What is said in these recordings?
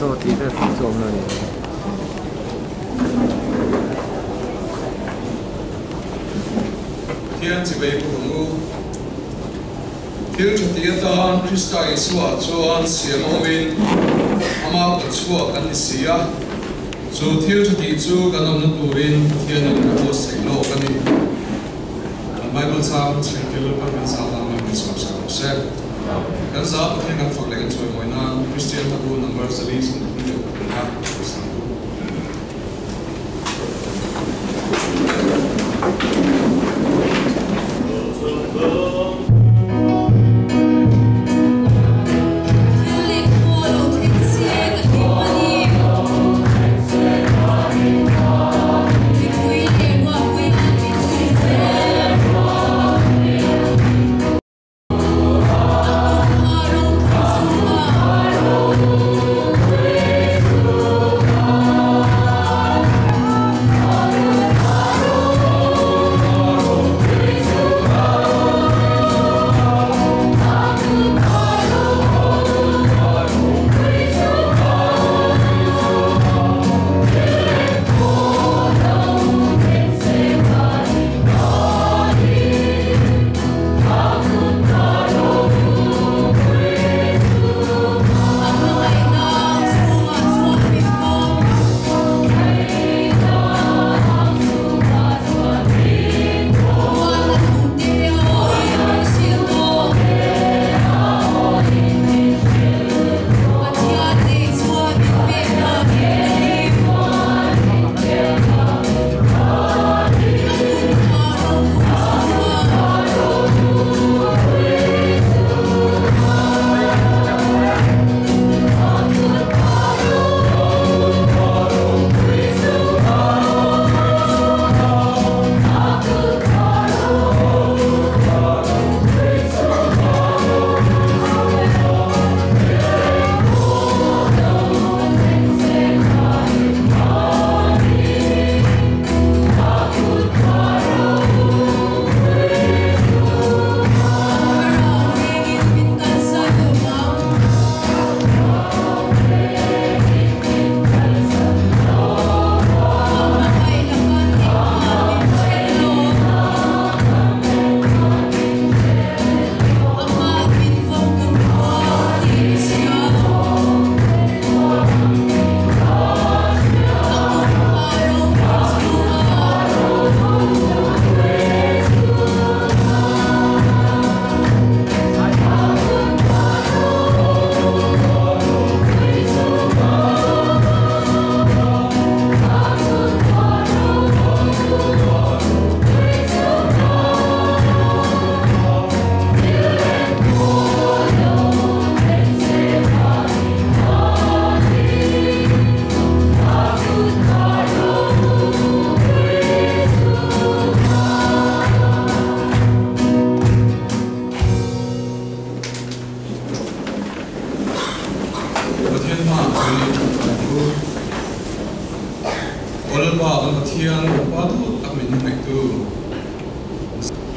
so tí về phụ trộm rồi thiên chỉ về phụ thiên chủ tiết ta Christa Isua chuan siam owin ama ka chua kan sia chu thiên chủ tiết chu kan om na turin thiên an ko sei lo kan ni Bible sang sekel kan sa ta ma mi sop sa se kan sa thiên kan phok le kan choi moi na Christian ta bu number salis ni ko ka sa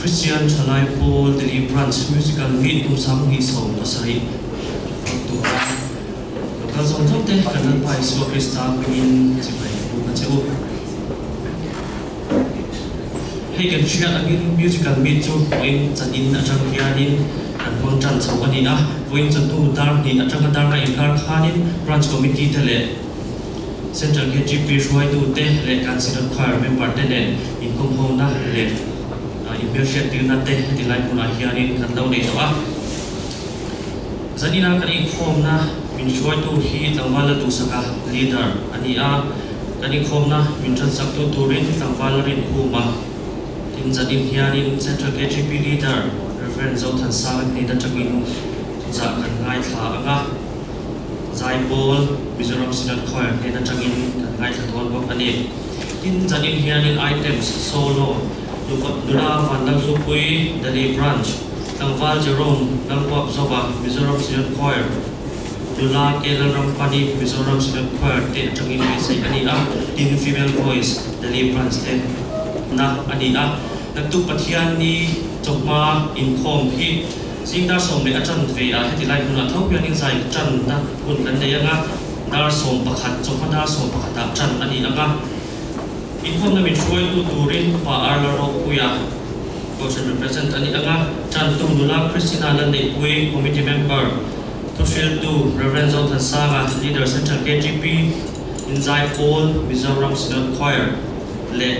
Christian Chalai Paul Deliverance Musical Meet Usam Hi Song Kasari Faktura Lokal Song Thokte Kanan Pai So Krista Pingin Jibai Bukan Cebu Hei kan shia angin musical meet chu voin chanin atang hianin an hon chan chho ani a voin chan tu dar ni atang dar na inkar khanin branch committee tele central KGP shwai tu te le consider choir member te nen inkom ho na le immersion tin na te tilai puna hianin kan lo nei tawa zanina kan inkom na min shwai tu hi tawala tu saka leader ani a kan inkom na min chan sak tu turin tawala rin huma in zanin hianin central KGP leader Reverend Zoltan Sang ni da changin za kan ngai thla anga zai bol Mizoram Synod Choir ni da changin kan ngai thla thon bok ani in zanin hianin items solo Luna Vandal Supui Dali Branch Tangval Jerome Langpop Zoba Mizoram Synod Choir Lula Kelan Rampani Mizoram Synod Choir te changin ni sai ani a in female voice Dali Branch te na ani a nagtu pathian ni chokma in khom hi singdar som le achan ve a heti lai huna thau pian in sai chan na hun kan le anga dar som pakhat chokha dar som pakhata chan ani anga inkhom na min shoi tu turin pa arlo puya Goshen represent ani anga chan tu nula Christina lan nei pui committee member Tushil tu Reverend Zoltan Sanga leader Central KGP Inzai Paul Mizoram Synod Choir le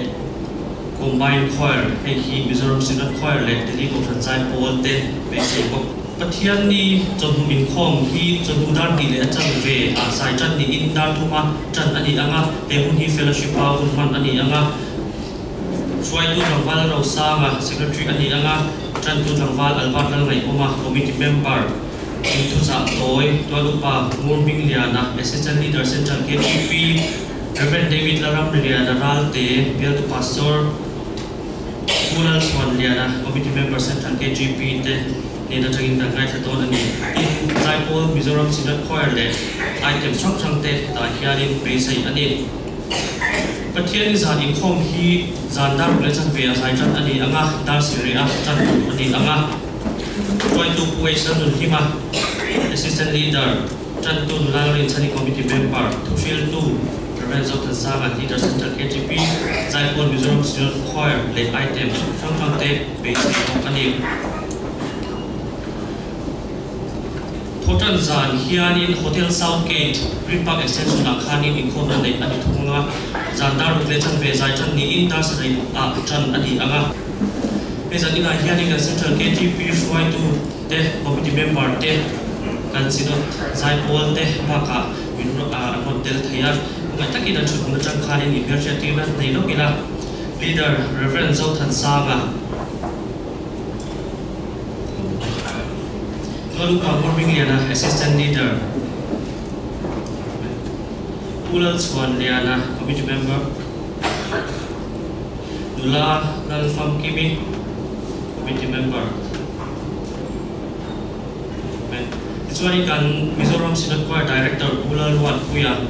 combined choir hi Mizoram Synod Choir le Delhi Goshen Zai Paul te basic Pathian ni chon min khom hi chon dar ni le chan ve a sai chan ni in dar thuma chan ani anga te hun hi fellowship a hun man ani anga Swai tu Rangwal Rau Sanga secretary ani anga chan tu Rangwal Albat Lal Ngai Oma committee member tu sa toy to lupa Murming Liana assistant leader Central KGP Reverend David Laram Liana Ralte Bill to pastor Kulal Swan Liana committee member Central KGP te Nida Jagin da Ngai Thadon ani in Zaipol Mizoram Synod Choir le item chok chang te ta hianin beisai ani Pathian ni zan in khom hi zan dar le chan ve a sai chan ani anga dar siria chan ani anga Koi tu puai san nun hima assistant leader chan tu nularin chani committee member Tushil tu Reverend Zoltan Sanga leader Central KGP Zaipol Mizoram Synod Choir le item chok chang te beisai ani Hotel Zan hianin Hotel Southgate Green Park Extension akhanin in khom nei ani thunga Zandar le chan ve zai chan ni in dar sai a chan ani anga Bezani na hianin kan Central KGP shwai tu te committee member te kan Synod Zai Paul te baka min hotel thaya ngai takina chut na chan khanin in ber che tina nei lo kila leader Reverend Zoltan Sanga Lupa Murming Liana assistant leader Ulal Swan Liana committee member Nula Lalfam Kimi committee member This one kan Mizoram Synod Choir director Ulal Wan Puya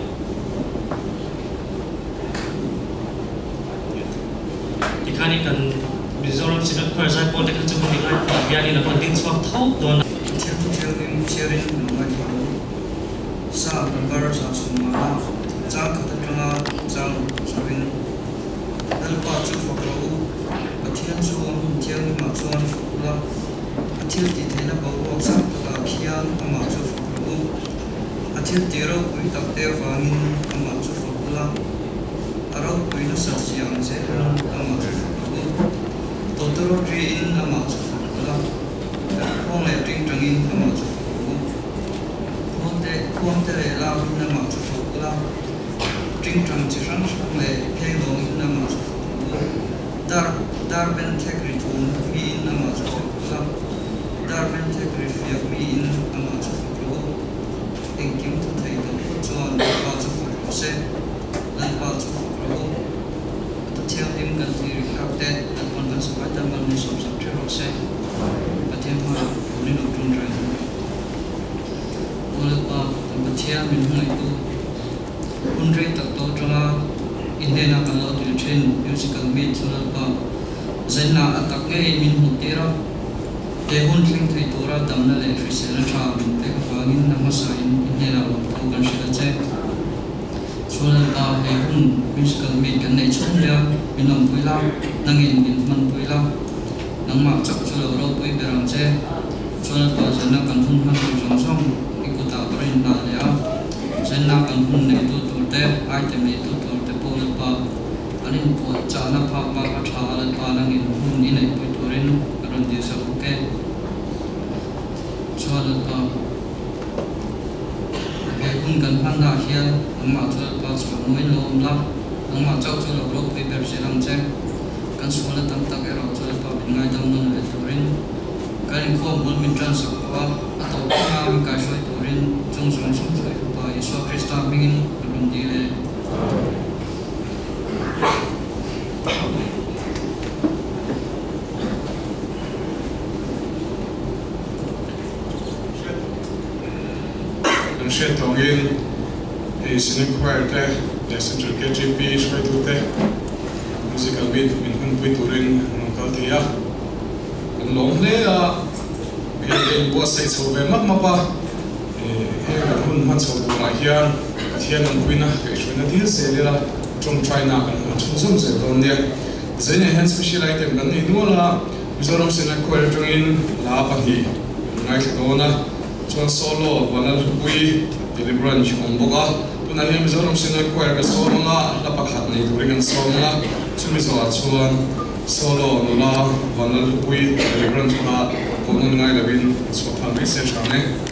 Dikani kan Mizoram Synod Choir Zai Paul dekan chukun dikai yani na pandin swak thau don Sharing Nomad Sa Number Sa Sumana Zang Katatanga Zang Sabin Dalpa Chu Fakau Atian Chu Tiang Ma Chuan Fakula Atil Titena Bawa Sa Kata Kian Ama Chu Fakau Atil Tiro Kui Takte Wangin Ama Chu Fakula Arau Kui Na Satsiang Zehan Ama Chu Fakau Totoro Rin Ama Chu Fakula Hong Le Ting Tangin Ama Chu Kuang te le lao in nama chu fu la ting tang chi sang sang le ke lo in nama chu fu dar ben tek ri tun mi in nama chu fu la dar ben tek ri fiak mi in nama chu fu eng kim tu thei to chuan pa chu fu se lan pa chu fu ta thiam lim kan ti ri khap te an kon kan sa ta man ni som sam tre ro se pa thiam ma ni lo tun rai Ulapa Batia min hungai tu Undre tak to tranga Indena kalau tu train musical meet ulapa Zaina atak nge min hutera Te hun tring thai tora damna le frisela tra min te kawangin na masain Indena tu kan sila che Ulapa he hun musical meet kan nei chung lea Minom puila nangin min man puila Nang mak chak chula uro pui berang che Ulapa zaina kan hun man tu song song Rin na lea Zaina kan hun nei tu te item nei tu te Ulapa Anin po chana pa ma ka tha ala pa nangin hun ni nei pui turin karon di sa buke Ulapa He hun kan han na hian ang ma Ulapa chwa noi lom la ang ma chau chu lo pui ber silang che kan suala tam tak ero Ulapa ngai dam non le turin kan ko mun min tran sa ko atau ka mi ka shoi turin chung chung chung choi pa Yesu Krista mingin karon di le Shet Tongin Synod Choir te Central KGP shwai tu te musical beat min hun pui turin nongkal tia kan long le a Bian Boss sai so ve mak mapa he hun han so ma hian thian an kuina ke shuna dil se le la trong China kan chung som se don ne zene han special item kan ni nuala Mizoram sena kwel tungin la pa hi ngai dona chuan solo wanal pui deliveran chom boka tuna hi Mizoram sena kwel ka solo nga la pakhat nei turingan solo nga chumi zo chuan solo nula wanal pui deliveran chuma konon ngai labin so phan research ane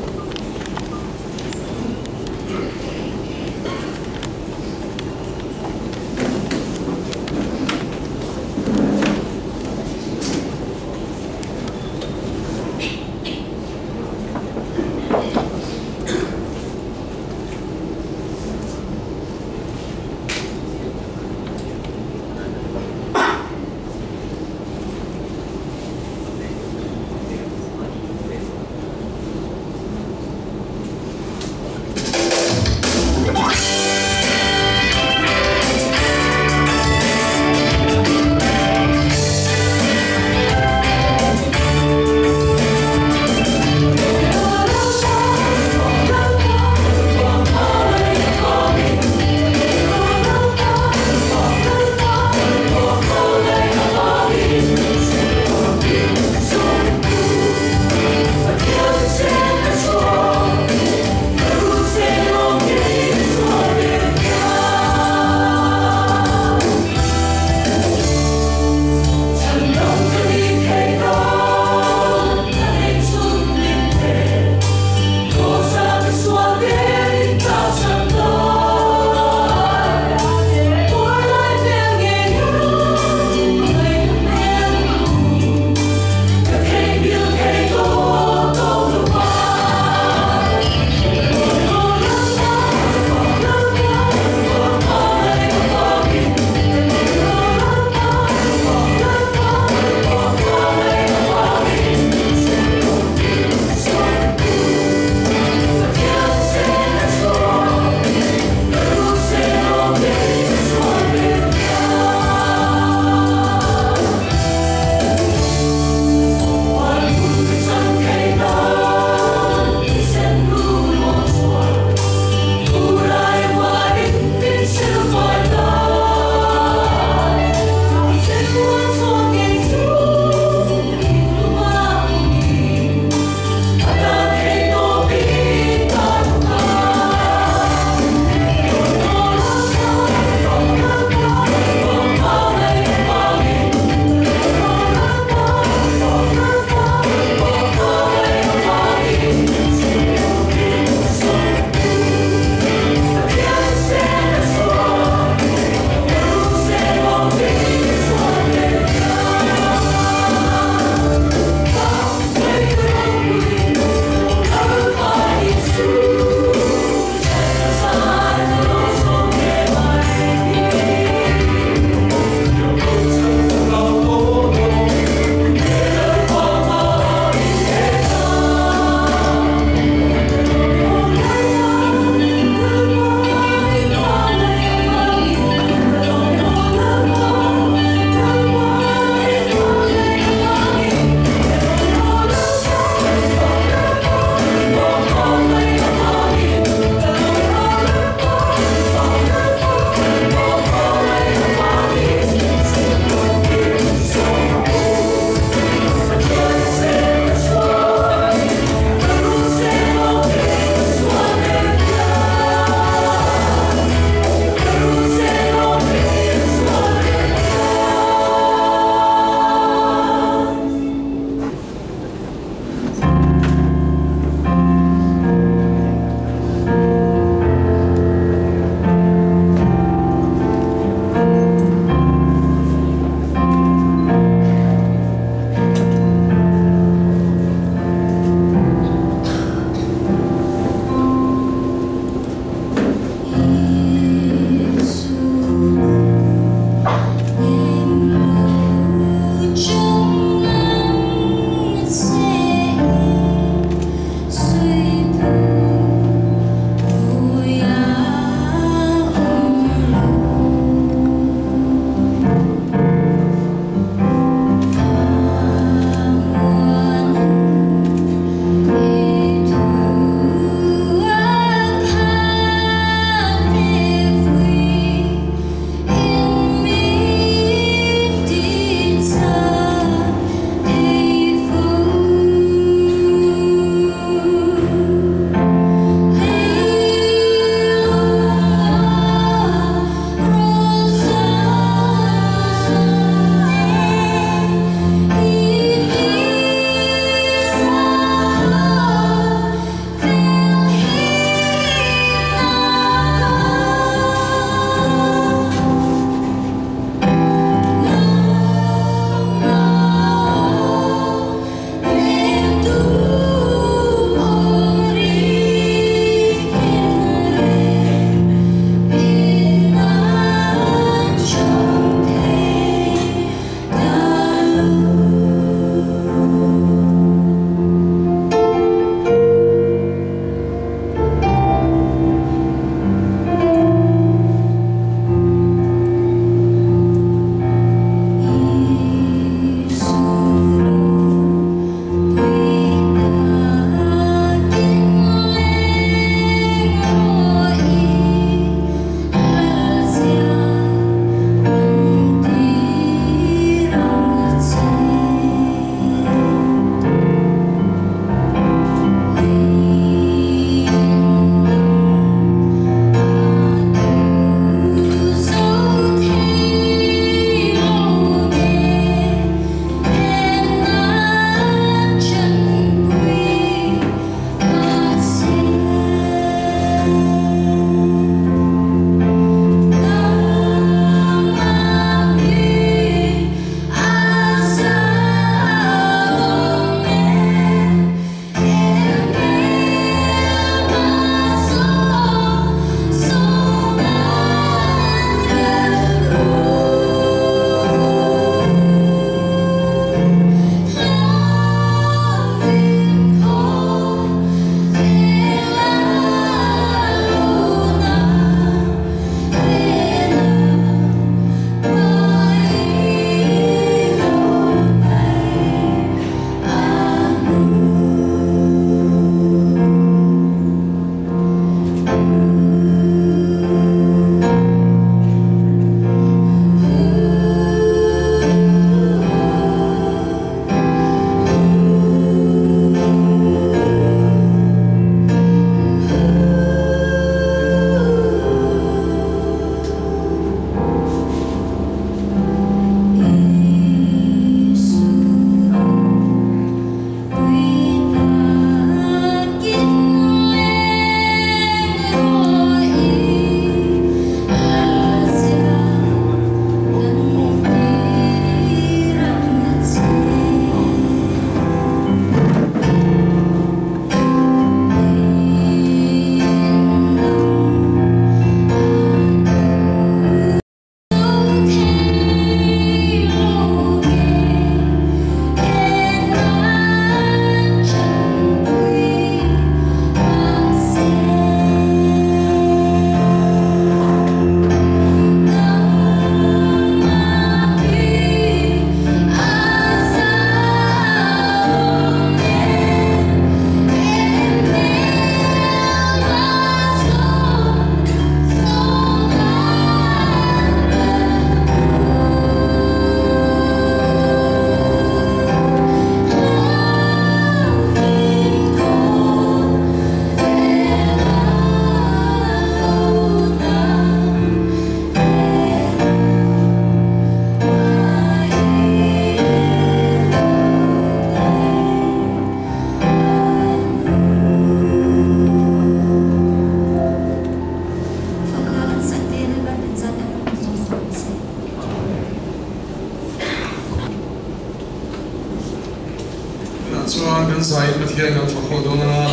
pathian kan fakhodona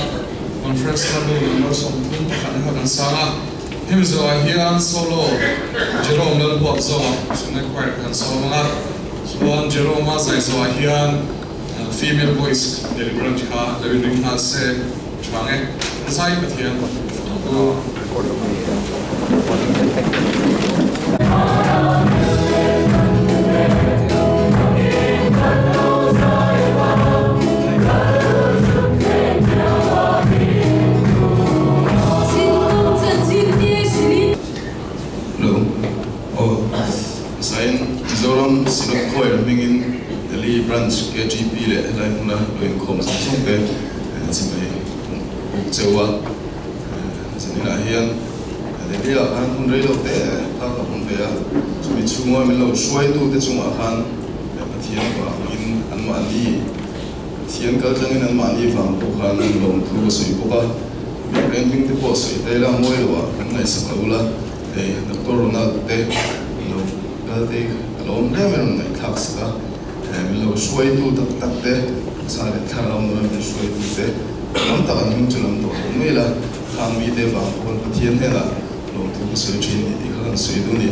conference level member somthing kan hakan sanga him zo hian solo Jerome lal bot zo sunai choir kan solo One Jerome zai zo hian female voice deliberant ha living ha se chwange sai pathian branch KGP le lai huna loin khom sang pe chimai chewa sanila hian de ria han hun rei lo te ka ka hun be a chumi chunga mi lo shwai tu te chunga khan pathian wa in an ma ni thian ka tlang an ma ni wang ko khan lom thu sui ko ba branding te po sui te la moi wa nai sa kaula e dr ronald te lo ka te lom le men nai khak sa Milo shway tu tak te sare tharam no me shway tu te nam ta kan hing chulam to me la khang mi te ba kon pathian he la lo tu se chin ni khan se du ni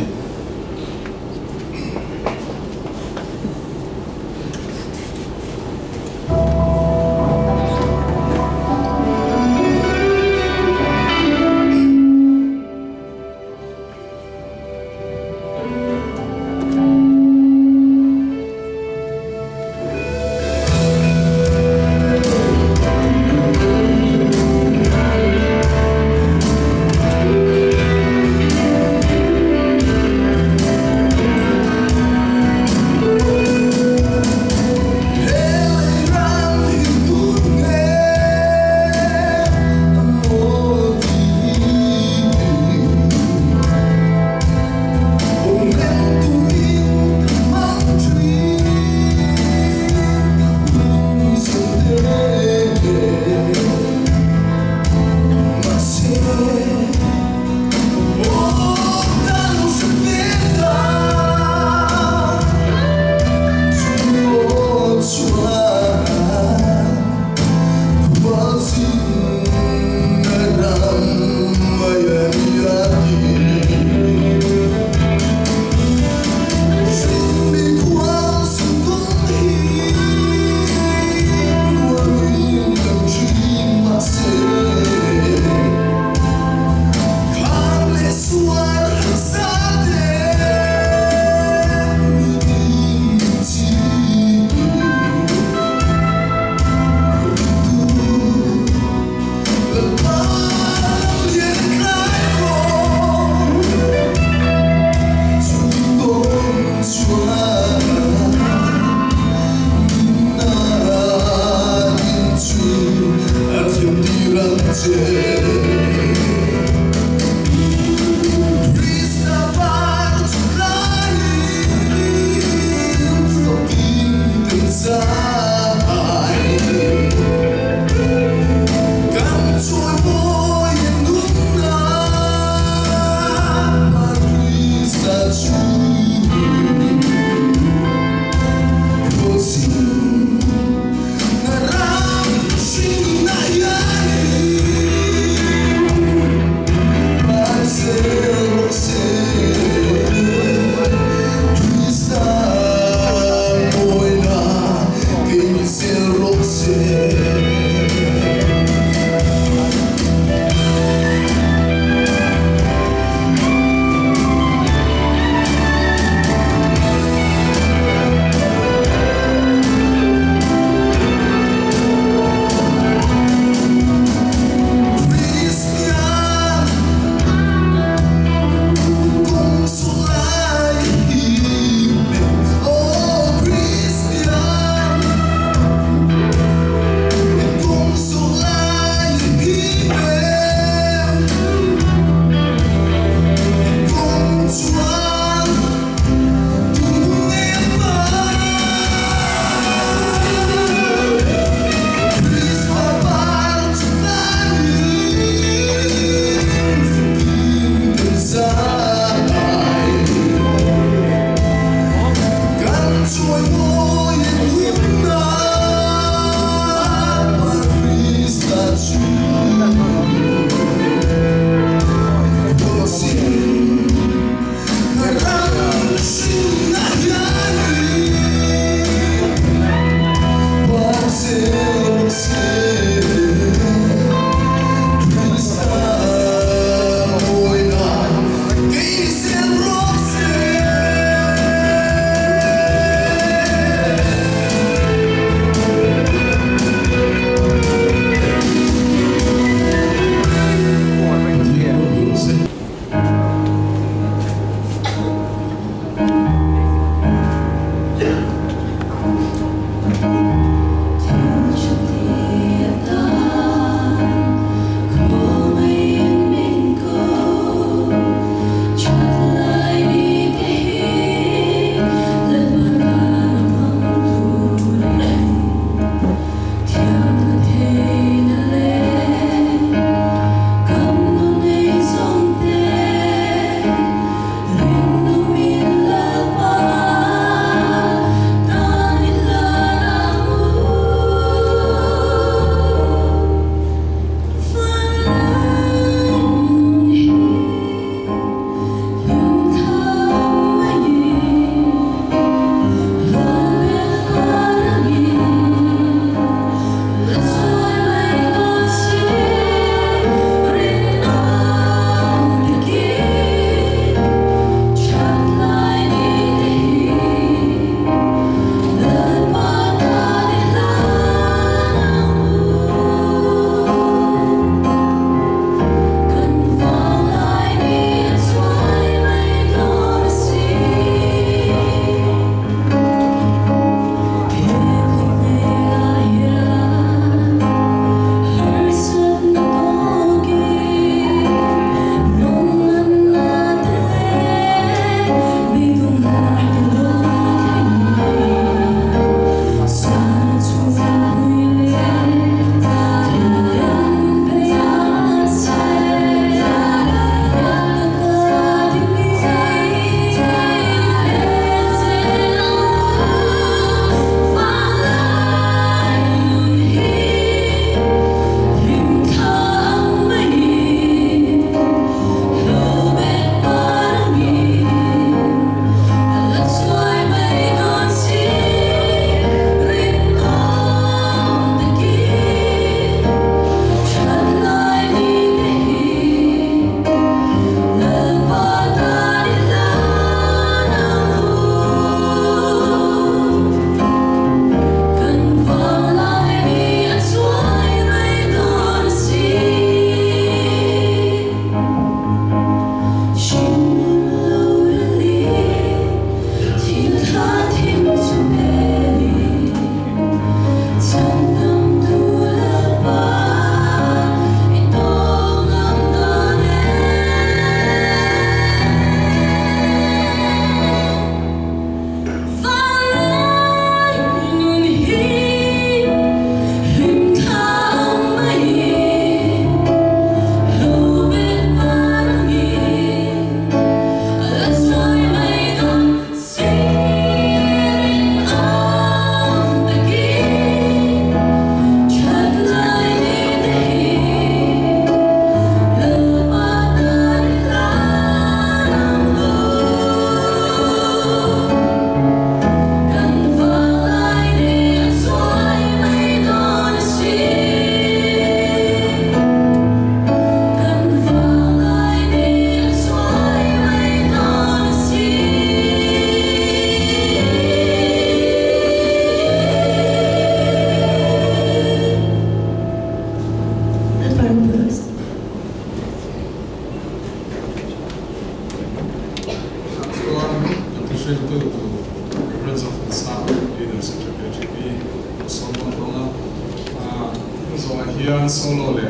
so here solo le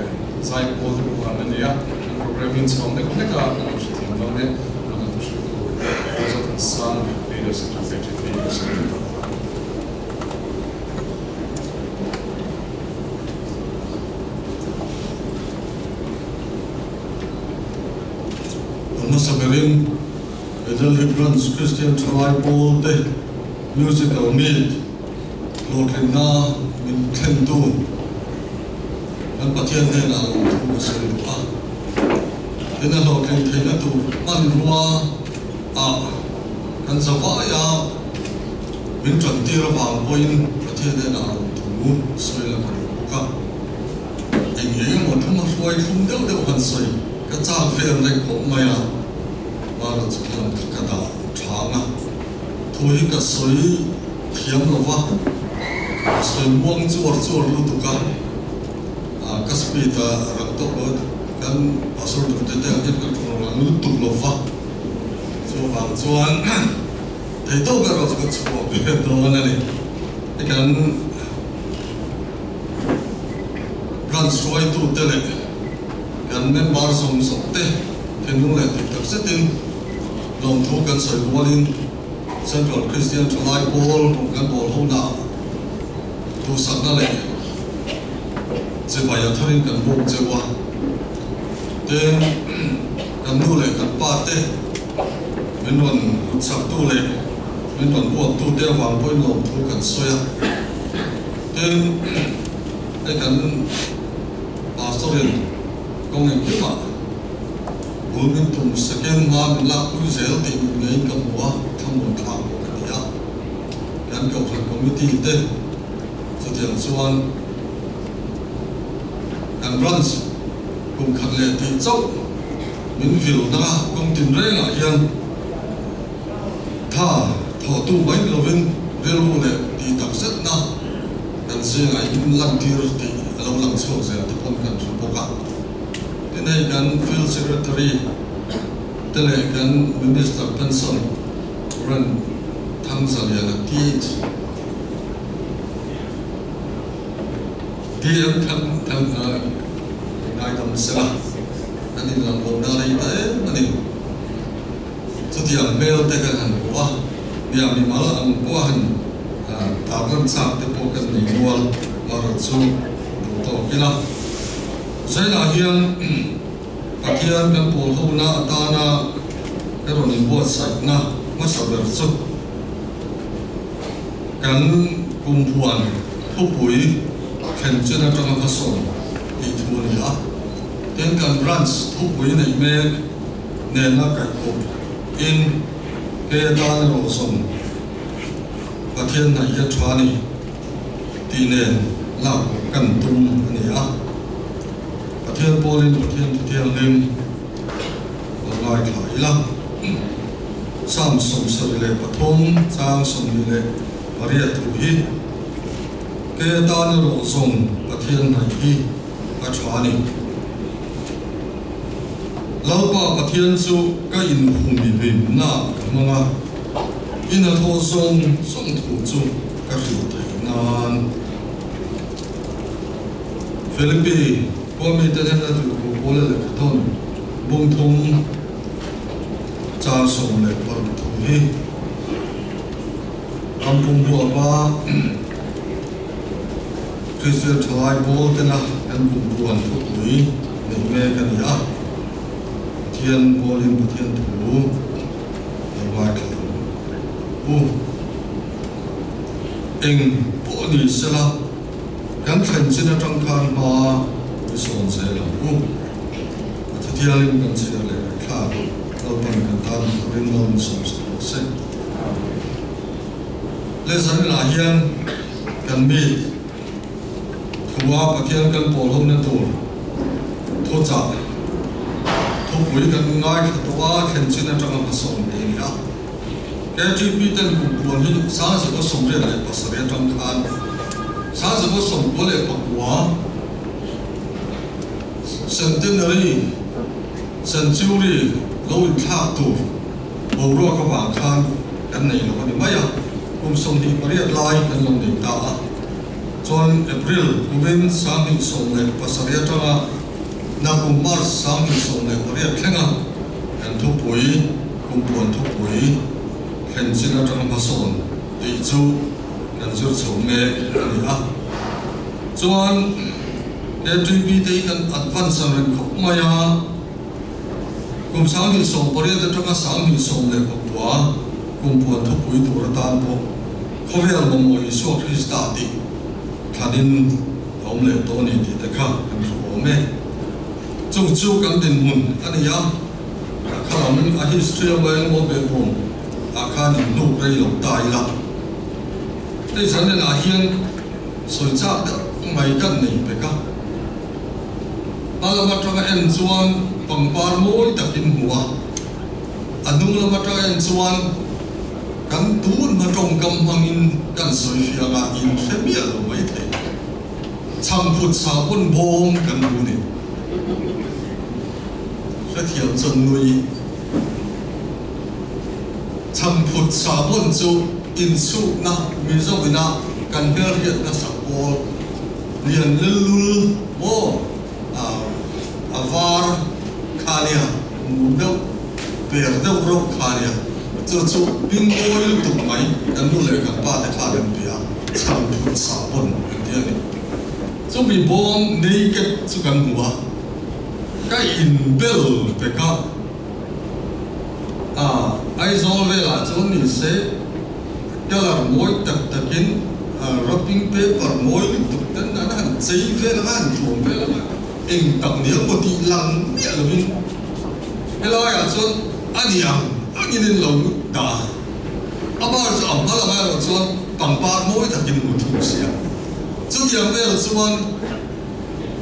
zai po de ko an ne ya programming song de ko ka na shi ti no ne na to shi ko so ta sang leaders and effective leaders Saberin Edel Hibrans Christian Chalai Paul de musical meet Lokina min Kentu An Patian de la Maselua Ina Lokin Tina tu Manrua A Kan Savaya Min Trantir Vang Poin Patian de la Tu Soila Maruka Ing Mo Thuma Foi Thum Deu Deu Han Soi Ka Cha Fer de Ko Maya Mara Chulan Kada Changa Thui Ka Soi Thiam Lova Soi Muang Chuar Lutuka Kaspita Rakto Bod Kan Pasur Tu Tete Agit Ka Chulan Lutuk Lova So Bang Chuan Thei To Ka Ro Ka Chuo Ke Do Na Ni Ikan Ran Soi Tu Tele Kan Member Som Te Tenung Le Tak Setin Long Thu Kan Soi Walin Central Christian Chalai Paul Kan Paul Hona Tu Sakna Le Sebaya Tharin Kan Buk Jewa Ten Kan Nu Le Kan Pa Te Menwan Sak Tu Le Menwan Buat Tu Te Wang Poin Long Thu Kan Soya Ten Kan Pastorin Kong Em Kima Bulmin Tum Second Ma Min La Ku Zel Ti Min Ngai Ka Bua Tham Mon Thang Ko Ka Dia Kan Kau Than Committee Te Sutiang Chuan Kan Branch Kum Khat Le Ti Chau Min Vil Na Kong Tin Re Nga Hian Tha Tho Tu Mai Lovin Relu Le Ti Tak Set Na Kan Se Ngai Min Lan Tir Ti Alo Lang Chho Zel Ti Pon Kan Chu Boka Ini kan Field Secretary, tele kan Minister Pension, Ran Tanzania na tiit kan ngai tam sela, ani lang bona lei ta ani, setiap mail tekan han buah, dia mi malah ang buahan, taban sak tepokan ni mual marutsu, to kila. Saya hian Patian kan Paul Hona Tana Karonin buat sakna masa bersuk kan kumpuan Hupui Kencana Tengah Pasong itu ya dan kan Branch Hupui ni mek nena kaikop in kedan rosong Patian na ia cuani tinen lah kan tum ni ya Thiên Polin của Thiên Lim Ngoài Khải Lăng Sam Sông Sợi Lệ Bà Thông Sang Sông Lệ Bà Riết Thủ Hi Kê Đan Rộ Sông Bà Thiên Này Hi Bà Chua Ni Lão Bà Bà Thiên Su Các In Hùng Bì Bìm Na Cả Mga In Hà Thô Sông Sông Thủ Chu Các Rượu Thầy Nan Philippines Kami tadi nanti boleh lekton bungtung casong lekor tuhi kampung buapa Christian Chalai Paul tenah dan bungkuan tuhi ni kan ya Tian Polin Tian tu lewat eng poli selah kan kencan trong kan ma Son saya lalu, jadi alim kan saya lelaki kalau lawan kan tan kurin lawan som selesai. Lesan lahian kan bi, tua pakian kan polhom nantur, toca, topui kan ngai tua kencina jangan pasong ini ya. KGP dan kumpulan ini sahaja pasong dia lagi pasar yang jangkaan, sahaja pasong boleh pakua. Centenary, Century, Low Tattoo, Boroka Bankan, and Nail of the Maya, whom some people realize and long they die. chuan April Uvin sang hin som le pasaria tanga November sang hin som le paria thlenga an thupui kumpuan thupui hensina tanga mason ti chu kan zur chome ani a chuan KTP te kan advance ren khop maya kum sang hin som paria tanga sang hin som le papua kumpuan thupui turatan po khovel momo Isu Krista ti thanin om le to ni ti takha kan ome chung chu kan din mun ania khalam a history of well mo be bom akhan nu rei lo tai la te san na hian soi cha da mai kan nei pe ka ala ma tra en chuan pangpar moi takin huwa anung la ma tra en chuan kan tuun ma trong kam hangin kan soi fianga in femia lo mai the chang phut sa pon bom kan bu ni sa thiam chon nui chang phut sa pon chu in su na mi zo na kan ber hiat na sa pol lian lul mo avar khania mu do per do ro khania chu pin oil tu mai kan nu le kan pa te kha den pia chang phut sa pon ti ani chu mi bom naked chu kan huwa ka in bel pe ka ai zol ve la chu ni se kala moi tak takin wrapping paper moi tu tan na han chei ve la han thum ve la eng tak ni mo ti lang ya lo min hello ya chu aniang angin lo da abar chu am pala ma lo chu pangpar moi takin mu thu sia chu yang ve lo chuan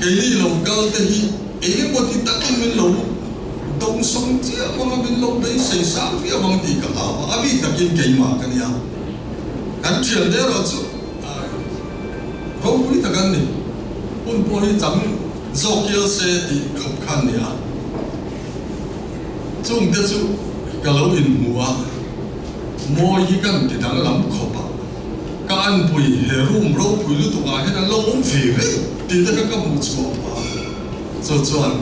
ke li lo kal te hi e mo ti takin min lo dong song chia mga min lo be sei sang fi amang ti ka ta abi takin ke ma kan ya kan thian de ro chu ro pui takan ni pun poi chang zokil se ti khop khan ni a chung te chu ka lo in muwa mo hi kan ti dang lam khopa ka an pui he room ro pui lu tu ga he na lo om fi ve ti ta ka mu chu pa so chuan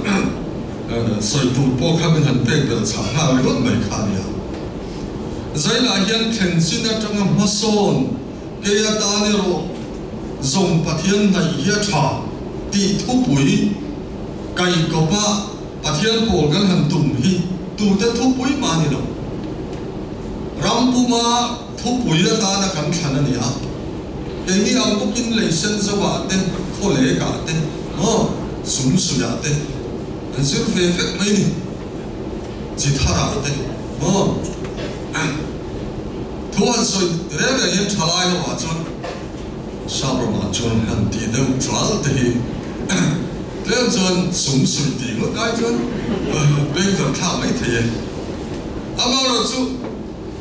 soi tu po kha min han pek bel cha na ri ron mai kha nia zai la hian thlen sin na tanga mason ke ya ta ni ro zong pathian nai hi tha ti thu pui kai ko pa pathian pol kan han tum hi tu te thu pui ma ni lo rampuma thu pui la ta na kan thana ni a ke ni ang bukin leisen zawa te khole ka te sum su ya te an sir fe fek mai ni ji thara te thuan soi re re yen thalai lo wa chon sabro ma chon han ti de tral te hi le chon sum su ti mo kai chon be zon tha mai the amaro chu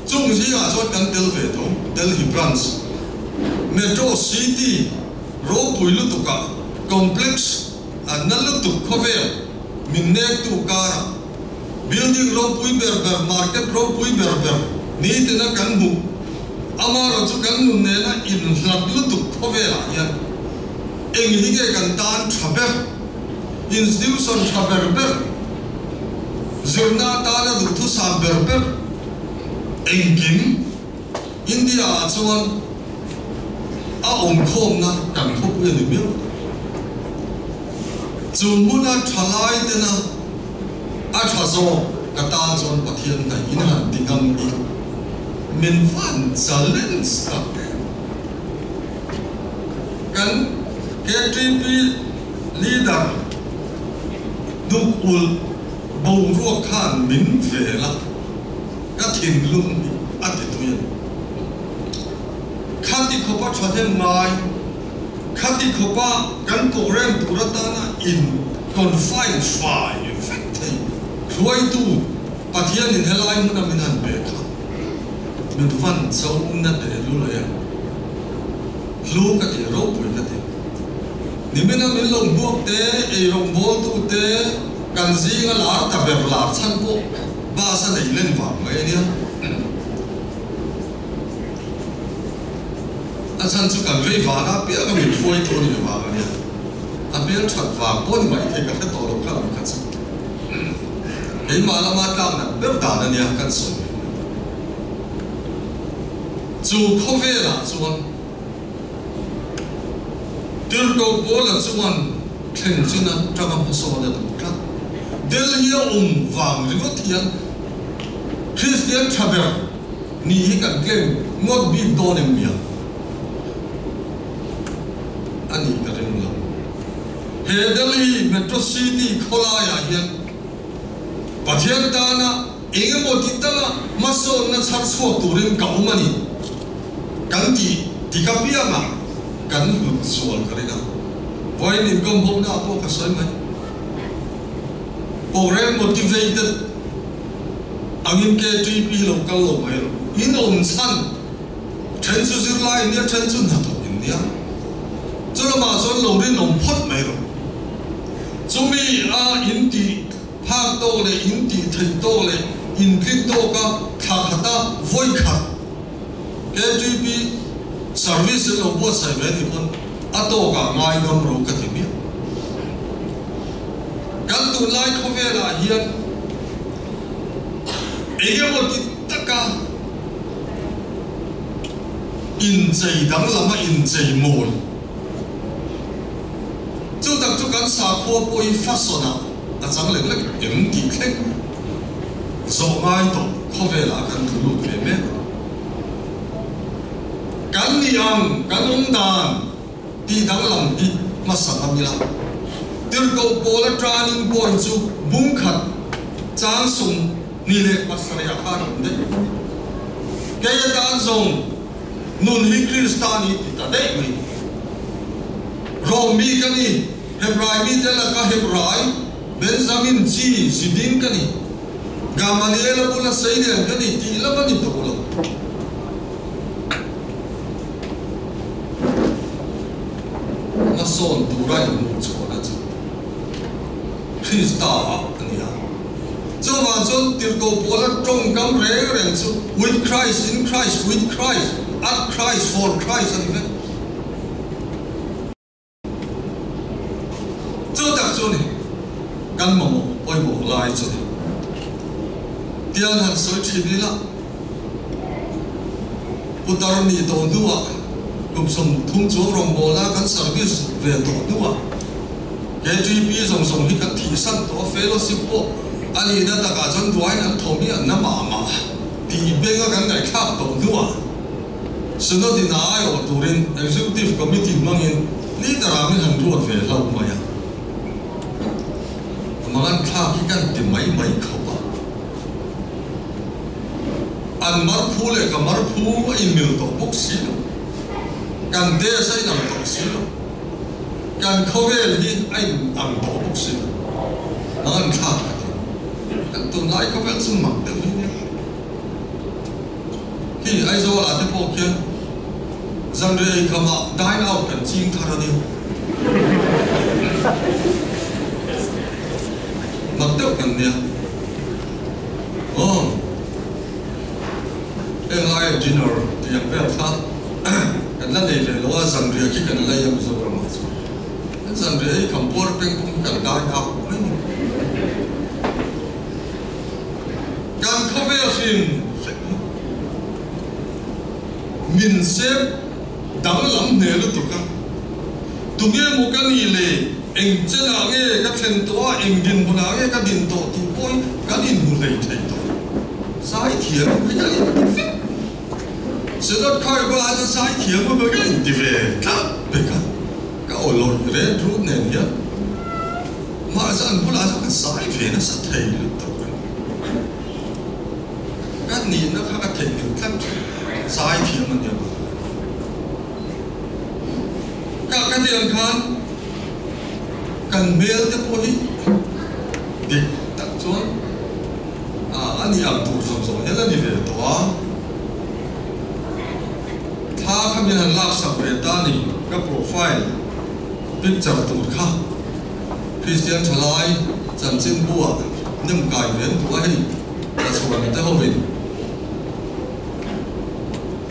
chung ji ga chon kan tel ve to Delhi branch metro city ro puilu tu ka complex analu tu khovel minnek tu kara building ro pui ber market ro pui ber ni te na kan bu amaro chu kan nun ne na in hlat lu tu khovela ya eng hi ge kan dan thaber institution thaber ber zurna ta la du thu sa ber engkim India chuan a om khom na kan thop we ni mi chumuna thalai te na a thazo ka ta chon pathian na in han tingam ni min fan challenge ta kan KTP leader duk ul bầu ruột khan min về la ka thin lung ni a ti tuyen khati khopa thadem ngai khati khopa kan program puratana in confine fire effect khoi tu pathian in helai mun min han be kha min van sau na te lu la ya lu ka ti ro pui ka ti ni min na min long buak te e rong bol tu te kan zi nga lar ta ber lar chan po ba sa nei len wa mai nia anh san chú cần vây vàng á biết cái mình phơi thôi thì vàng cái này anh biết chặt vàng bốn mấy thì cái tổ lực khác mình cắt sao cái mà làm ăn làm này biết đàn này nha cắt soi chú không về là chú anh tiêu cầu bố là chú anh khen chú anh trong cái số này được khác Delhi vàng rồi có tiền Christian travel ni cái game ngot bị đòn em bia anh cái này là he Delhi Metro City khola ya hian pathian ta na enge mo ti ta la maso na chak so turin ka umani kan ti ka pia ma kan hu sual ka rena voi ni kom ho na to ka soi mai program motivated angin ke TP local lo mai in on san chen su zir lai nia chen su na to in nia chula ma son lo rin om phot mai ro chumi a in ti phak to le in ti thai to le in klik to ka kha khata voi kha ke TP service lo bo sai ve ni pon ato ka ngai gam ro ka ti mi kan tu lai kho ve la hian ege mo ti taka in chei dang lama in chei mol chu tak chu kan sa kho poi fasona a chang lek lek em ti khlek zo ngai to kho ve la kan tu lu ve me kan ni ang kan dan ti dang lam ti masaka mila tir ko pola training point chu bung khat chang sum ni le pasarya kharam de kaya dan zong nun hi kristani ta dei mi romi kani hebrai mi de la ka hebrai benjamin ji sidin kani gamaliel pula saide kani ti la mani to lo na son turai mu chona chu krista ania so van son tirko pola trong kam reng so with Christ in Christ with Christ at Christ for Christ and event so tak so ni kan mo oi mo lai so ni tian han so chi ni la putar ni to duwa kum som thung chu rom bola kan service ve to duwa KGP song song hi kan thi san to fellowship po ani na ta ka chan duai na thomi an na ma ti benga kan ngai khap to duwa suno di na ayo turin executive committee mangin ni taramin han ruat ve lau maya mangan kha ki kan ti mai khawa an mar phu le ka mar phu email to box si kan de sai nam to si kan khovel hi ai am to box si mangan kha kan tu nai khovel sum mak de ni ki ai zo la te po kya Zandre kama dine out kan ching tharani maktab kan dia oh lai dinner yang pe tha kan la nei le lo Zandre ki kan lai yam zo ma so Zandre kam por peng pung kan dine out kan khove sin min sep dang lam ne lu tu ka tu nge mo ka ni le eng chena nge ka thlen to eng din buna nge ka din to ti poi ka din mu le thai to sai thiam ka ka se dot khai ba a sai thiam ba ka in ti ve ka be ka o lo re ru ne ya ma san bula sa ka sai ve na sa thai lu to ka ni na ka thai ni ka sai thiam man ya kan diang kan kan bel te poli di tak chuan ani am tu som som hela ni ve to tha khamin han lak sak ve ta ni ka profile picture tu kha Christian thalai chan chin bua nim kai ven tu ai ta chuan te hovin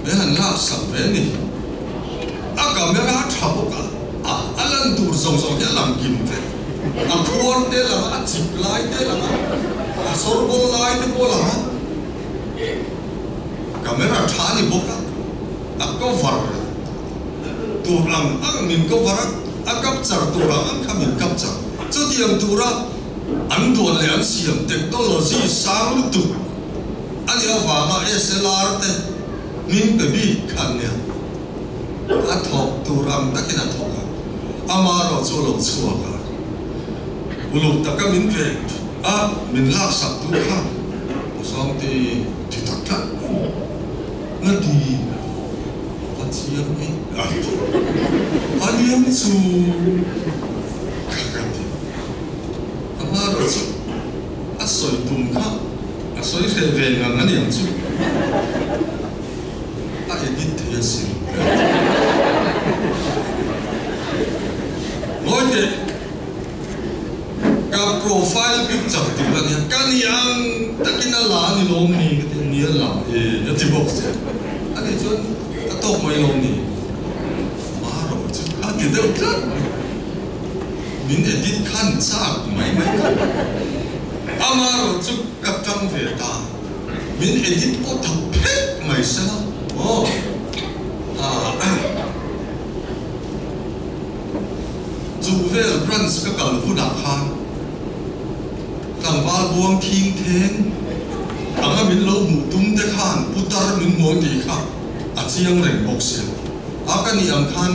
ve han lak sak ve ni camera thabo ka alan tur song song ya lam kim fe a khuar te la a chip lai te la a sor bol lai te bola camera thani boka a cover tu lang ang min cover a capture tu lang ang khamin capture chu tiang tu ra an don le an siam technology sang lu tu ani awanga SLR te min pe bi khan ne a thok tu ram takina thoka amaro cholo chuaka uluk taka min ve a min lak sak tu kha som ti ti tak tak ngati pachiam ni ani am chu kakati amaro chu asoi tum kha asoi fe ve ngani am chu a edit te sin Ngoite ka profile picture tu kan ya kan yang takina la ni lom ni ke ni la ya ti box ya ani chon atok mai lom ni maro chu ka ti de ta min edit kan sa mai amaro chu ka tam ve ta min edit po thap phe mai sa oh vel brands ka kal huna khan tangwal buang thing theng anga min lo mu tum te khan putar min mo ti kha a chiang reng bok se a ka ni ang khan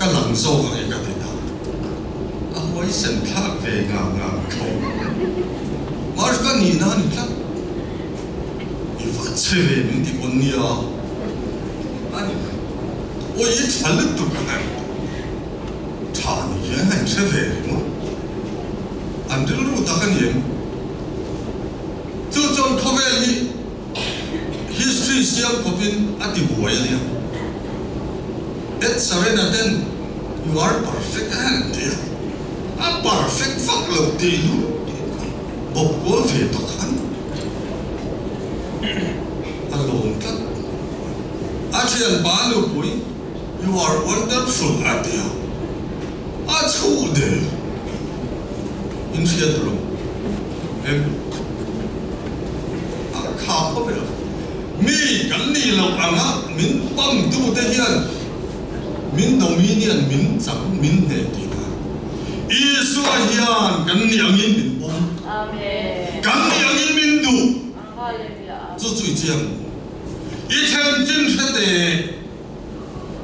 ka lang zo ka e ka ti ta a hoi sen thak ve nga kho mar ka ni na ni thak I fa cheve min ti kon ni a ani o I chalut tu ka Thani yang anh sẽ về mà anh đến lúc ta cái gì chú John Covey history siam của bên ati buổi này Ed Serena then you are perfect and dear a perfect fuck lâu đi luôn bộc cố về tóc hắn anh lồn cắt Adrian Banu buổi you are wonderful idea a chu de in fiat ro em a kha ko be mi kan ni lo anga min pam tu te hian min dominion min chang min ne ti na Isu hian kan ni angin min pom amen kan ni angin min du hallelujah chu chu chiang I chen chin thate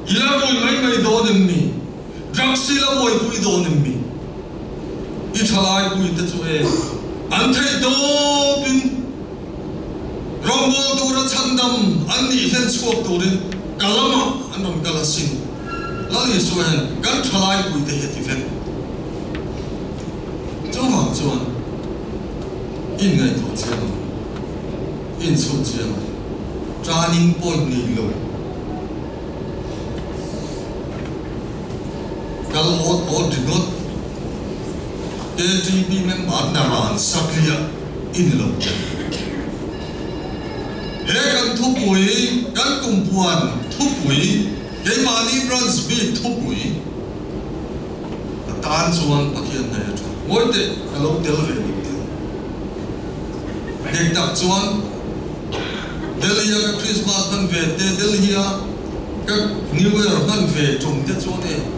ila ro mai do dem ni Draxila boy pui donem mi. I thalai pui te chu e. An thei do bin. Rombol tu ra chandam an ni hen chuak turin kalama anom kalasin. Lali suan kan thalai pui te heti fen. Chu wang chuan. In ngai to chiang. In chu chiang. Turning point ni lo. Kalau mau dengar, KGB member naran sakria ini loh. Kan tupui, kan kumpuan tupui, mani brands bi tupui. Tan suan pakian naya tu. Moite kalau telve ni. Dek tak suan. Delhi ya Christmas kan ve, Delhi ya New Year kan ve, cum te suan ni.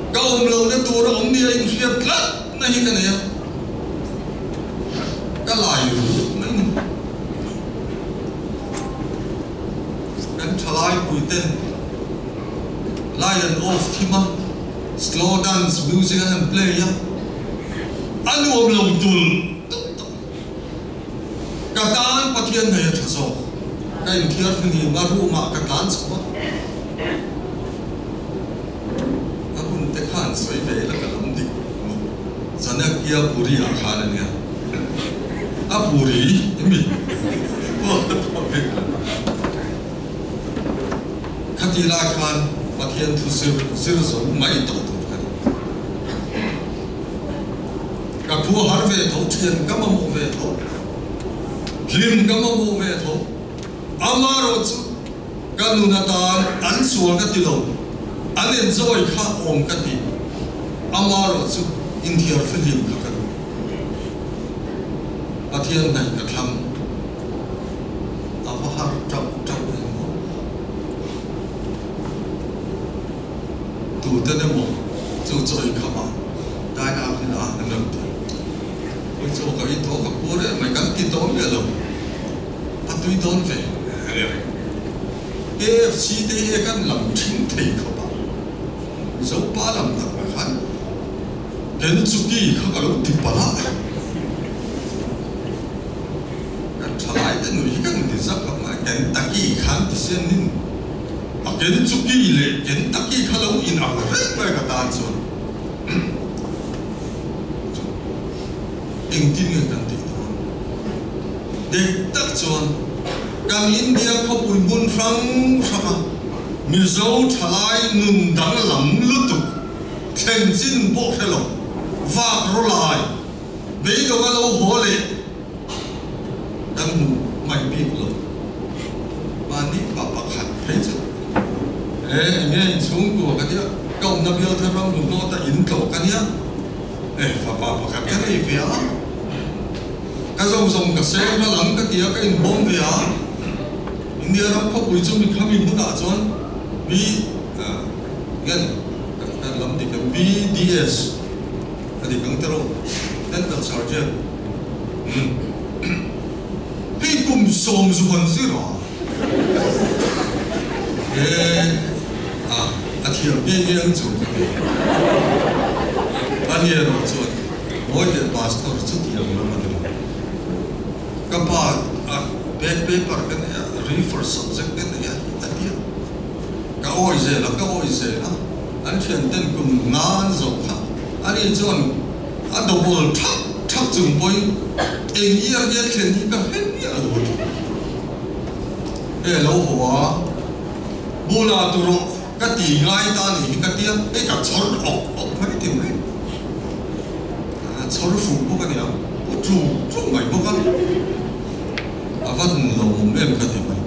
Kau melawan itu orang ni yang siap lat, nahi kan ya? Kalayu, nahi. Dan thalai puiten, lion off kima, slow dance music and play ya. Anu melawan tul, kataan patian naya thasok, kain kiar fini baru mak kataan semua. Kan soi ve la kalam di sana kia puri akhan ne a puri mi khatira khan pathian thu sir so mai to kan ka phu har ve tho thian kama mo ve tho lim kama mo ve tho amaro chu kanuna tan an sual ka ti lo anh enjoy khá ôm cái gì amaro chu India film khá cái Athian này cái thằng Abahar trong tu tên em một chú chơi khá mà đại nào thì là anh làm gì ôi chú cái đó cái bố đấy mày gắn cái đó về rồi bắt tôi đón về AFC đấy cái làm chính thị khá mà dấu ba làm đặc biệt hơn đến chú kỳ khá cái lúc thì bà lại cái trái cái người cái người rất là mà cái đặc kỳ khán thì xem nên cái chú kỳ lệ cái đặc kỳ khá lâu in ảo rất là cái ta chọn anh tin người cần tin để tất chọn càng India có bùi buôn phăng phăng mình dấu trả lại nung đắng lắm lướt tục khen xin bộ khe lộc và rồi lại bây giờ cái lâu hồ lệ đang mày biết lộc mà ní bà khát thấy chứ nghe xuống của cái gì cậu nằm yêu theo rong đủ nó ta in cậu cái nhá bà khát cái này về á cái dòng cái xe nó lắm cái kia cái bom về á India nó có bùi chung mình không mình muốn đã chọn vì nghe cái lắm thì cái BDS cái gì cũng tao nên tao sao chứ hay cùng sống xuân gì đó thiểu nghe anh chủ anh nghe rồi chọn mỗi cái pastor chút thiểu mà được các bạn paper cái này refer subject cái này anh biết cái oi gì là anh chuyển tên cùng ngàn dòng khác anh ấy chọn anh double thắc dùng bôi anh ý anh ấy chuyển đi cái hết nhỉ rồi lâu hóa bula tu rồi cái tỷ ngay ta này cái tiếng cái cả chót ốc mấy tiếng này chót phụ bốc cái này chú mày bốc cái vẫn lâu em cái gì vậy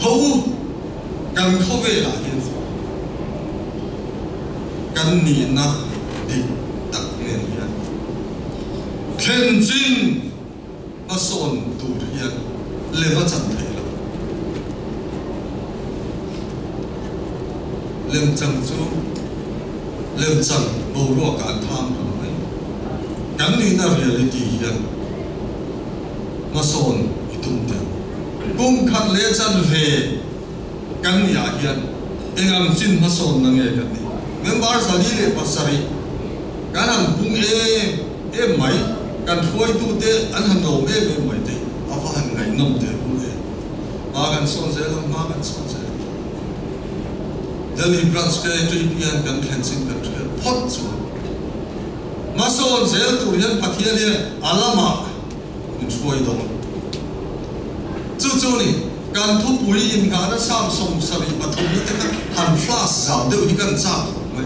hậu cần khó về là hiện cần nhìn na đi đặc nên hiện khen jin nó son tu hiện lên nó chẳng thấy lên chẳng chú lên chẳng bầu lo cả tham rồi gắn đi na reality hiện nó son itung tiền cũng khát lẽ chân về gắn nhà hiện anh em xin nó son năng nghe cái gì nên bảo sao đi lệ bát sari cái hàng cũng em mấy cái thôi tu te anh hàng đầu em mấy te à phải hàng ngày nông te cũng em mà cái son dễ lắm mà cái son dễ Delhi branch cái tribunal cái khen xin cái chuyện phật rồi mà son dễ tu hiện phát hiện đi alama mình xuôi đâu chú nàyการทุบปุ๋ยอินการนั้นสร้างสมสริปฐุมนี่แต่หันฟลาสสาวเดียวที่กันสร้างไหม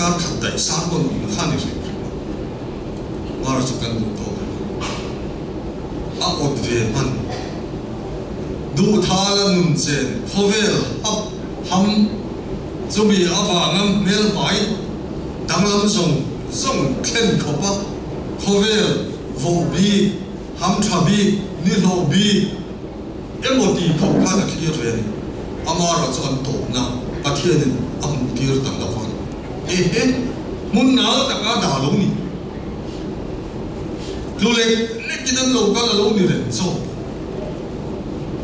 การขัดใจสร้างบนข้านี่สิมาเราจะกันดูโตอดเวมันดูท่าละนุ่มเจนพอเวลอับทำจะมีอวางเมลไปดังลำส่งเข้มขบพอเวลโวบีham chabi ni lobi emoti khokha na clear re amara chon to na pathian am clear tam da phone mun na ta ka da lo ni lu le ne kidan lo ka lo ni re so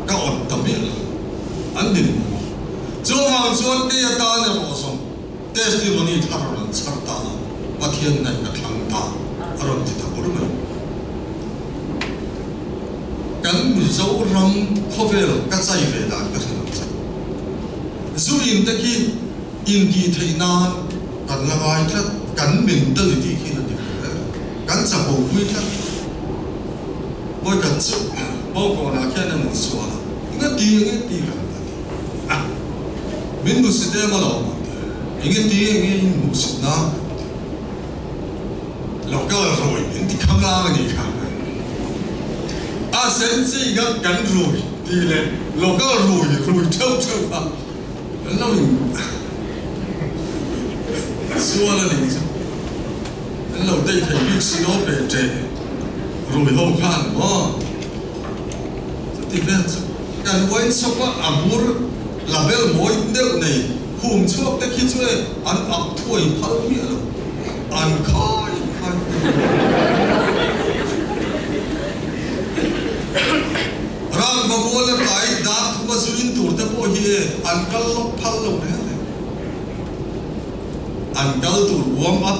ka on tam bi an din so ma chon te ta na ro so testimony thar ran sarta pathian na ka thang ta aron ti ta bor maกันมีเจ้ารำข้อเวลก็ใจเวลาก็ถึงใจสู้อินตะกี้อินกีไทยนานกันละไงแค่กันมินตั้งที่ขี้นั่นเองกันจะบอกไม่แค่บ่กันจุบ่ก่อนแค่นั้นมันส่วนงั้นดีกันอ่ะมินมุสเดมาหรอกงั้นดีมุสนะเราก็รวยอินที่ข้างล่างนี่ครับอาเซนซี่ก็กันรวยพ đi lên lo cái rùi theo à nó mình xua là gì chứ nó lâu đây thấy biết xin nó về trẻ rồi hậu khan mà thì bây giờ cái quay sắp qua amur là bel mối đều này hùng chuộc cái khi chơi ăn ấp thôi phơi miệng rồi ăn khai rang bagol là cái đá thua suin tour te po hi ăn cal lóc phal lóc này ăn cal tour warm up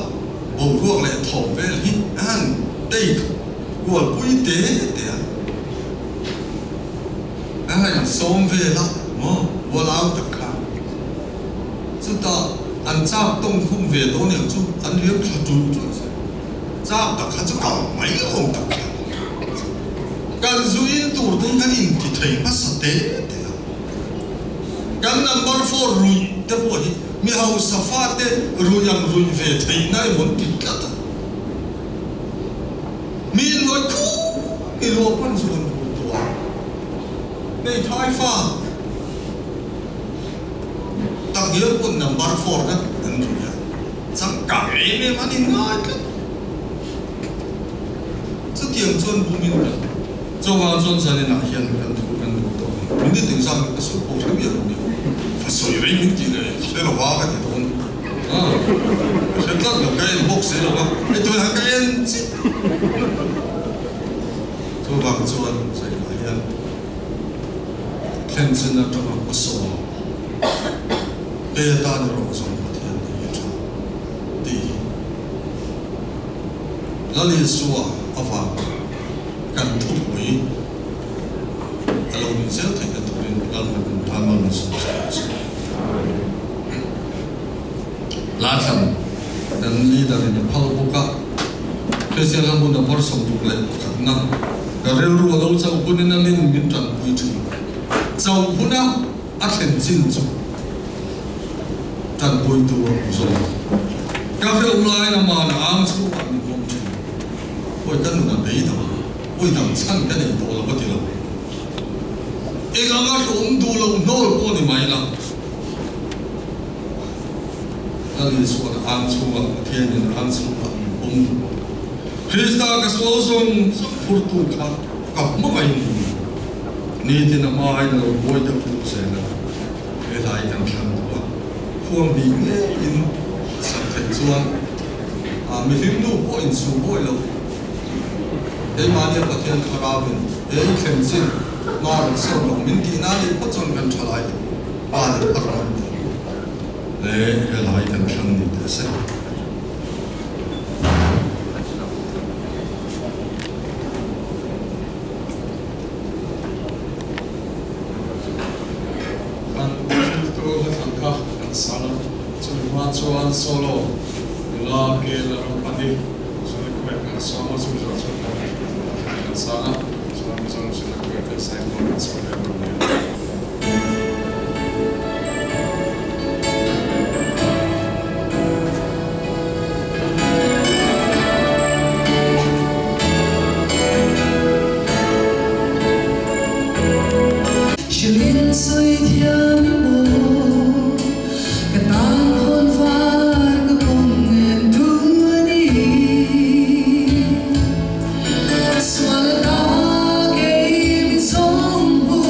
bầu ruộng lại thổ về hi ăn đây của bụi tế thế anh xóm về là mà vô lao tất cả chúng ta ăn cháo đông không về đâu nhiều chú ăn liếc khá chú cháo tất cả chú cầu mấy ông tất cả cần duy tu tới cái in thì thấy mất sát tế cần number 4 rùi thế bôi mi hậu sa phát thế rùi yang rùi về thấy nay muốn kịch cả mi nói khu mi lo pan xuống tua này thái pha tắc nhớ quân number 4 đó anh rùi ya chẳng cả em mà đi ngay cái sự tiền chuẩn bùn mình rồi cho vào chuẩn sản là hiện gần thủ mình đi tìm ra cái số bộ thứ biệt mình phải soi với mình gì này để là hóa cái gì đó sẽ rất là cái box sẽ là cái tôi hàng cái em cho vào chuẩn sản là hiện khen xin là trong một số bây giờ ta được rồi xong một thiên thì cho đi là lý do ở vào cần thúc đẩy alors mình sẽ thấy cái tụi mình làm mình tham gia một số lá thầm dan leader ni phal boka special la mun da som tu le na ka rel ru lo chau punin an in min tan pui thu chau puna a thlen chin chu tan pui tu so ka rel lai na ma na ang chu an kom chu oi kan na dei da oi dang chan ka nei to la ba ti la e ga ma rom du lo no ko ni mai la ali so da an chu wa thiên nhiên an chu wa Krista ka so song fur tu kha ka ma mai ni tin na mai na boy da pu se na e lai kan thang wa khuang bi nge in sa the chuan a mi lim nu po in su boy lo e ma ne pa thian khara bin e khem sin ma so lo min ti na ni po chon kan thalai ba de pa ron le e lai kan thang ni te se chuan solo la ke la pani so le ko ka so mo so so ka sa na so so so ko ka sai mo so le ko Shilin soi thiam mo ka tang hon var ka kong en tu ni swal ta ke song bu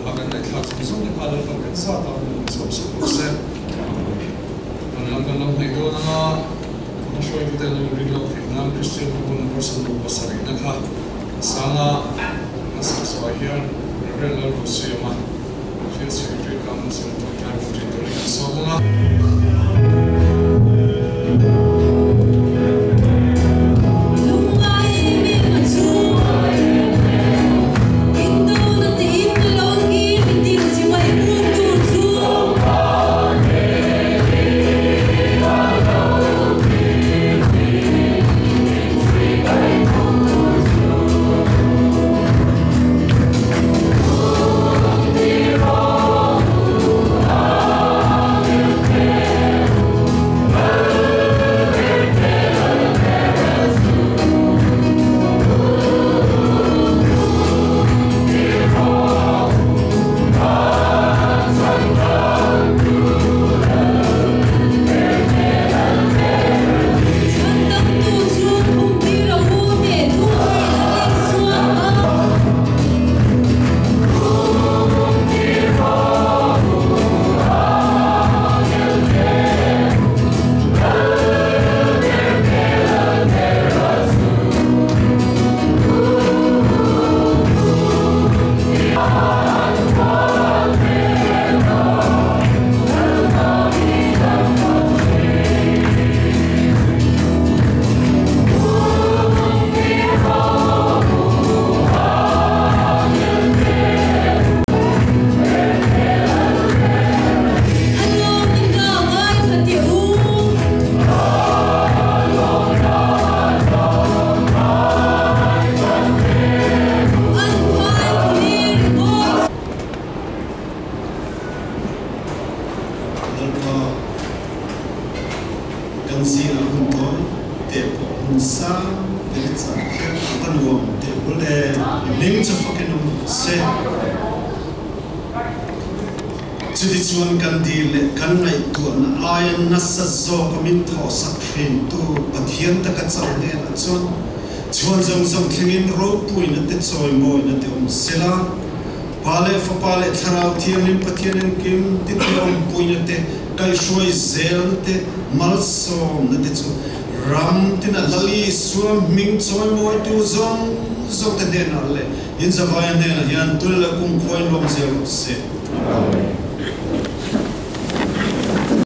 akan na itlak sa isang nakalan pagkansa tapos ng isang sa kurse. Ang lang na ito na nga show kita ng rilog ng Christian po ng person mo sa rin nagha sana nasa kasawahiyan Reverend Lord Busuyama Field Secretary Council of Tribal Territory so mga Chuan kandile kan ngai tu na ayan nasa zo kamin tho sakhin tu pathian ta ka chawne na chuan zong thingin ro pui na te choi moi na te sela pale fa pale tharau thianin pathianin kim ti te pui na te kai shoi zel te malso na te chu ram tina lali suam ming choi moi tu zong te den alle in zawai den yan tu la kum khoi lom zel se